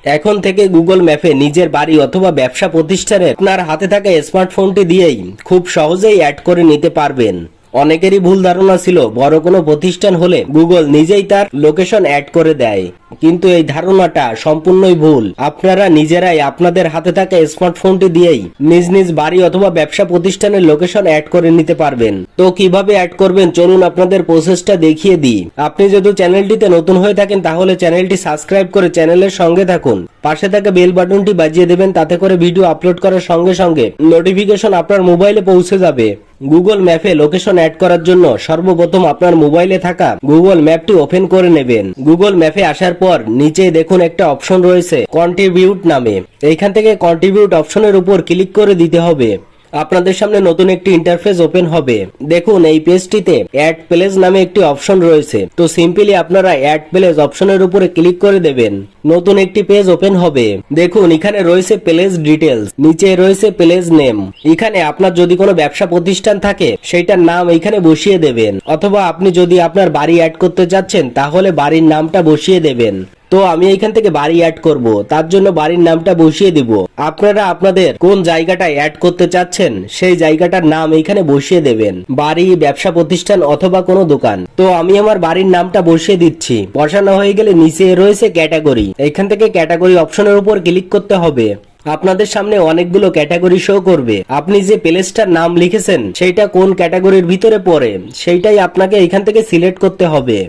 এখন থেকে গুগল ম্যাপে নিজের বাড়ি অথবা ব্যবসা প্রতিষ্ঠানের আপনার হাতে থাকা স্মার্টফোনটি দিয়েই খুব সহজেই অ্যাড করে নিতে পারবেন। অনেকেরই ভুল ধারণা ছিল বড় কোনো প্রতিষ্ঠান হলে গুগল নিজেই তার লোকেশন অ্যাড করে দেয়, কিন্তু এই ধারণাটা সম্পূর্ণই ভুল। আপনারা নিজেরাই আপনাদের হাতে থাকা স্মার্টফোনটি দিয়েই নিজ নিজ বাড়ি অথবা ব্যবসা প্রতিষ্ঠানের লোকেশন অ্যাড করে নিতে পারবেন। তো কিভাবে অ্যাড করবেন চলুন আপনাদের প্রসেসটা দেখিয়ে দিই। আপনি যদি চ্যানেলটিতে নতুন হয়ে থাকেন তাহলে চ্যানেলটি সাবস্ক্রাইব করে চ্যানেলের সঙ্গে থাকুন, পাশে থাকা বেল বাটনটি বাজিয়ে দেবেন, তাতে করে ভিডিও আপলোড করার সঙ্গে সঙ্গে নোটিফিকেশন আপনার মোবাইলে পৌঁছে যাবে। গুগল ম্যাপে লোকেশন অ্যাড করার জন্য সর্বপ্রথম আপনার মোবাইলে থাকা গুগল ম্যাপটি ওপেন করে নেবেন। গুগল ম্যাপে আসার পর নিচে দেখুন একটা অপশন রয়েছে কন্ট্রিবিউট নামে। এইখান থেকে কন্ট্রিবিউট অপশনের উপর ক্লিক করে দিতে হবে। আপনাদের সামনে নতুন একটি ইন্টারফেস ওপেন হবে। দেখুন এই পেজটিতে অ্যাড প্লেস নামে একটি অপশন রয়েছে। তো সিম্পলি আপনারা অ্যাড প্লেস অপশনের উপরে ক্লিক করে দেবেন। নতুন একটি পেজ ওপেন হবে। দেখুন এখানে রয়েছে প্লেস ডিটেলস, নিচে রয়েছে প্লেস নেম। এখানে আপনার যদি কোনো ব্যবসা প্রতিষ্ঠান থাকে সেইটার নাম এখানে বসিয়ে দেবেন, অথবা আপনি যদি আপনার বাড়ি অ্যাড করতে যাচ্ছেন তাহলে বাড়ির নামটা বসিয়ে দেবেন। তো আমি এখান থেকে বাড়ি অ্যাড করব, তার জন্য বাড়ির নামটা বসিয়ে দিব। আপনারা আপনাদের কোন জায়গাটায় অ্যাড করতে চাচ্ছেন সেই জায়গাটার নাম এখানে বসিয়ে দেবেন, বাড়ি, ব্যবসা প্রতিষ্ঠান অথবা কোনো দোকান। তো আমি আমার বাড়ির নামটা বসিয়ে দিচ্ছি। বসানো হয়ে গেলে নিচে রয়েছে ক্যাটাগরি, এখান থেকে ক্যাটাগরি অপশনের উপর ক্লিক করতে হবে। আপনাদের সামনে অনেকগুলো ক্যাটাগরি শো করবে। আপনি যে প্লেসটার নাম লিখেছেন সেইটা কোন ক্যাটাগরির ভিতরে পড়ে সেইটাই আপনাকে এখান থেকে সিলেক্ট করতে হবে।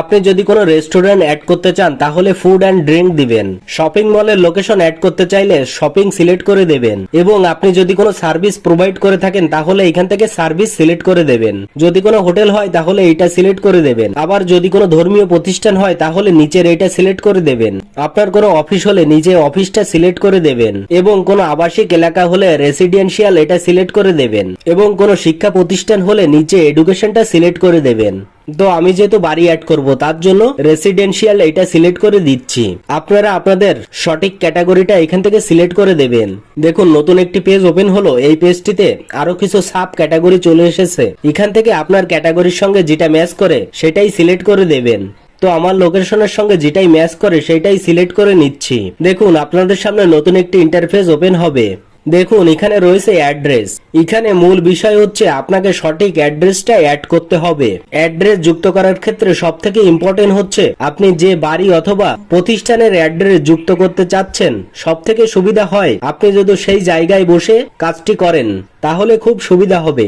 আপনি যদি কোনো রেস্টুরেন্ট অ্যাড করতে চান তাহলে ফুড অ্যান্ড ড্রিঙ্ক দিবেন। শপিং মলের লোকেশন অ্যাড করতে চাইলে শপিং সিলেক্ট করে দেবেন, এবং আপনি যদি কোনো সার্ভিস প্রোভাইড করে থাকেন তাহলে এখান থেকে সার্ভিস সিলেক্ট করে দেবেন। যদি কোনো হোটেল হয় তাহলে এটা সিলেক্ট করে দেবেন। আবার যদি কোনো ধর্মীয় প্রতিষ্ঠান হয় তাহলে নিচের এটা সিলেক্ট করে দেবেন। আপনার কোনো অফিস হলে নিচে অফিসটা সিলেক্ট করে দেবেন, এবং কোনো আবাসিক এলাকা হলে রেসিডেন্সিয়াল এটা সিলেক্ট করে দেবেন, এবং কোনো শিক্ষা প্রতিষ্ঠান হলে নিচে এডুকেশনটা সিলেক্ট করে দেবেন। তো আমি যেহেতু বাড়ি অ্যাড করব তার জন্য রেসিডেন্সিয়াল এটা সিলেক্ট করে দিচ্ছি। আপনারা আপনাদের সঠিক ক্যাটাগরিটা এখান থেকে সিলেক্ট করে দেবেন। দেখুন নতুন একটি পেজ ওপেন হলো। এই পেজটিতে আরো কিছু সাব ক্যাটাগরি চলে এসেছে। এখান থেকে আপনার ক্যাটাগরির সঙ্গে যেটা ম্যাচ করে সেটাই সিলেক্ট করে দেবেন। তো আমার লোকেশনের সঙ্গে যেটাই ম্যাচ করে সেটাই সিলেক্ট করে নিচ্ছি। দেখুন আপনাদের সামনে নতুন একটি ইন্টারফেস ওপেন হবে। দেখুন এখানে রয়েছে অ্যাড্রেস। এখানে মূল বিষয় হচ্ছে আপনাকে সঠিক অ্যাড্রেসটা অ্যাড করতে হবে। অ্যাড্রেস যুক্ত করার ক্ষেত্রে সবথেকে ইম্পর্টেন্ট হচ্ছে আপনি যে বাড়ি অথবা প্রতিষ্ঠানের অ্যাড্রেস যুক্ত করতে চাচ্ছেন, সবথেকে সুবিধা হয় আপনি যদি সেই জায়গায় বসে কাজটি করেন তাহলে খুব সুবিধা হবে।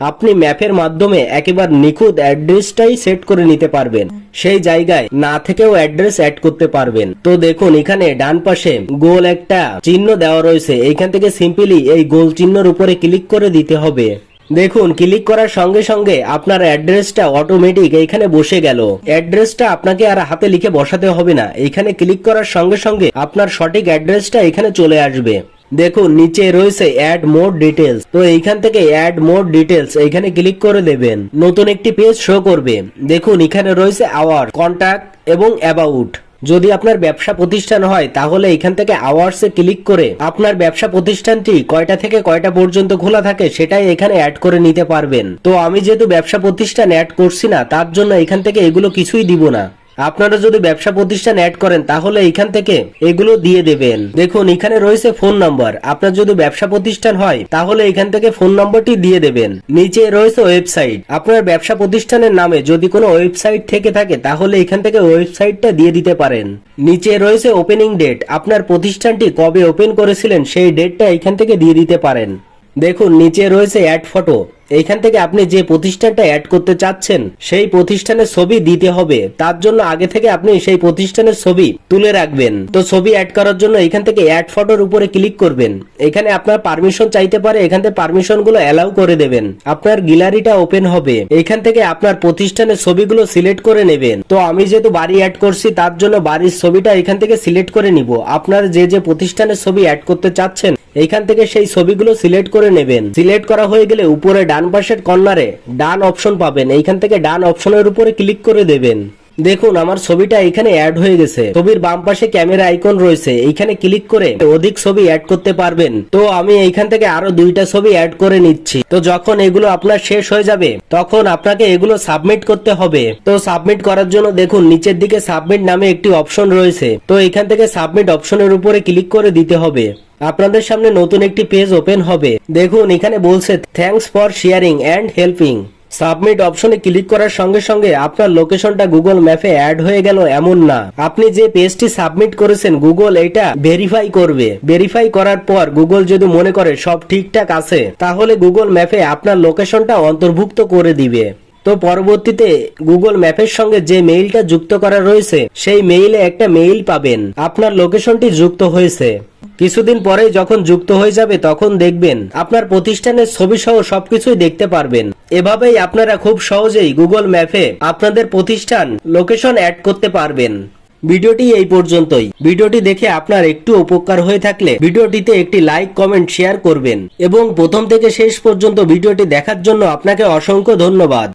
আপনি ম্যাপের মাধ্যমে একেবারে নিখুঁত অ্যাড্রেসটাই সেট করে নিতে পারবেন, সেই জায়গায় না থেকেও অ্যাড্রেস অ্যাড করতে পারবেন। তো দেখুন এখানে ডান পাশে গোল একটা চিহ্ন দেওয়া রয়েছে। এইখান থেকে সিম্পলি এই গোল চিহ্নের উপরে ক্লিক করে দিতে হবে। দেখুন ক্লিক করার সঙ্গে সঙ্গে আপনার অ্যাড্রেসটা অটোমেটিক এইখানে বসে গেল। অ্যাড্রেসটা আপনাকে আর হাতে লিখে বসাতে হবে না, এইখানে ক্লিক করার সঙ্গে সঙ্গে আপনার সঠিক অ্যাড্রেসটা এখানে চলে আসবে। দেখুন নিচে রয়েছে অ্যাড মোর ডিটেলস। তো এইখান থেকে অ্যাড মোর ডিটেলস এখানে ক্লিক করে দেবেন। নতুন একটি পেজ শো করবে। দেখুন এখানে রয়েছে আওয়ার, কন্টাক্ট এবং অ্যাবাউট। যদি আপনার ব্যবসা প্রতিষ্ঠান হয় তাহলে এখান থেকে আওয়ার্সে ক্লিক করে আপনার ব্যবসা প্রতিষ্ঠানটি কয়টা থেকে কয়টা পর্যন্ত খোলা থাকে সেটাই এখানে অ্যাড করে নিতে পারবেন। তো আমি যেহেতু ব্যবসা প্রতিষ্ঠান অ্যাড করছি না তার জন্য এখান থেকে এগুলো কিছুই দিব না। আপনারা যদি ব্যবসা প্রতিষ্ঠান অ্যাড করেন তাহলে এখান থেকে এগুলো দিয়ে দেবেন। দেখুন এখানে রয়েছে ফোন নাম্বার। আপনার যদি ব্যবসা প্রতিষ্ঠান হয় তাহলে এখান থেকে ফোন নম্বরটি দিয়ে দেবেন। নিচে রয়েছে ওয়েবসাইট। আপনার ব্যবসা প্রতিষ্ঠানের নামে যদি কোনো ওয়েবসাইট থেকে থাকে তাহলে এখান থেকে ওয়েবসাইটটা দিয়ে দিতে পারেন। নিচে রয়েছে ওপেনিং ডেট। আপনার প্রতিষ্ঠানটি কবে ওপেন করেছিলেন সেই ডেটটা এখান থেকে দিয়ে দিতে পারেন। দেখুন নিচে রয়েছে অ্যাড ফটো। এইখান থেকে আপনি যে প্রতিষ্ঠানটা অ্যাড করতে চাচ্ছেন সেই প্রতিষ্ঠানের ছবি দিতে হবে। তার জন্য আগে থেকে আপনি সেই প্রতিষ্ঠানের ছবি তুলে রাখবেন। তো ছবি অ্যাড করার জন্য এখান থেকে অ্যাড ফটোর উপরে ক্লিক করবেন। এখানে আপনার পারমিশন চাইতে পারে, এখান থেকে পারমিশন গুলো অ্যালাউ করে দেবেন। আপনার গ্যালারিটা ওপেন হবে। এখান থেকে আপনার প্রতিষ্ঠানের ছবিগুলো সিলেক্ট করে নেবেন। তো আমি যেহেতু বাড়ি অ্যাড করছি তার জন্য বাড়ির ছবিটা এখান থেকে সিলেক্ট করে নিব। আপনার যে যে প্রতিষ্ঠানের ছবি অ্যাড করতে চাচ্ছেন এইখান থেকে সেই ছবিগুলো সিলেক্ট করে নেবেন। সিলেক্ট করা হয়ে গেলে উপরে ডান পাশের কর্নারে ডান অপশন পাবেন। এইখান থেকে ডান অপশনের উপরে ক্লিক করে দেবেন। দেখুন আমার ছবিটা এখানে অ্যাড হয়ে গেছে। ছবির বাম পাশে ক্যামেরা আইকন রয়েছে, এইখানে ক্লিক করে অধিক ছবি অ্যাড করতে পারবেন। তো আমি এইখান থেকে আরো 2টা ছবি অ্যাড করে নিচ্ছি। তো যখন এগুলো আপনার শেষ হয়ে যাবে তখন আপনাকে এগুলো সাবমিট করতে হবে। তো সাবমিট করার জন্য দেখুন নিচের দিকে সাবমিট নামে একটি অপশন রয়েছে। তো এখান থেকে সাবমিট অপশনের উপরে ক্লিক করে দিতে হবে। আপনাদের সামনে নতুন একটি পেজ ওপেন হবে। দেখুন এখানে বলছে thanks for sharing and helping. Submit অপশনে ক্লিক করার সঙ্গে সঙ্গে আপনার লোকেশনটা গুগল ম্যাপে অ্যাড হয়ে গেল এমন না। আপনি যে পেজটি সাবমিট করেছেন গুগল এটা ভেরিফাই করবে। ভেরিফাই করার পর গুগল যদি মনে করে সব ঠিকঠাক আছে তাহলে গুগল ম্যাপে আপনার লোকেশনটা অন্তর্ভুক্ত করে দিবে। তো পরবর্তীতে গুগল ম্যাপের সঙ্গে যে মেইলটা যুক্ত করা রয়েছে সেই মেইলে একটা মেইল পাবেন আপনার লোকেশনটি যুক্ত হয়েছে। কিছুদিন পরে যখন যুক্ত হয়ে যাবে তখন দেখবেন আপনার প্রতিষ্ঠানের ছবি সহ সবকিছুই দেখতে পারবেন। এভাবেই আপনারা খুব সহজেই গুগল ম্যাপে আপনাদের প্রতিষ্ঠান লোকেশন অ্যাড করতে পারবেন। ভিডিওটি এই পর্যন্তই। ভিডিওটি দেখে আপনার একটু উপকার হয়ে থাকলে ভিডিওটিতে একটি লাইক কমেন্ট শেয়ার করবেন এবং প্রথম থেকে শেষ পর্যন্ত ভিডিওটি দেখার জন্য আপনাকে অসংখ্য ধন্যবাদ।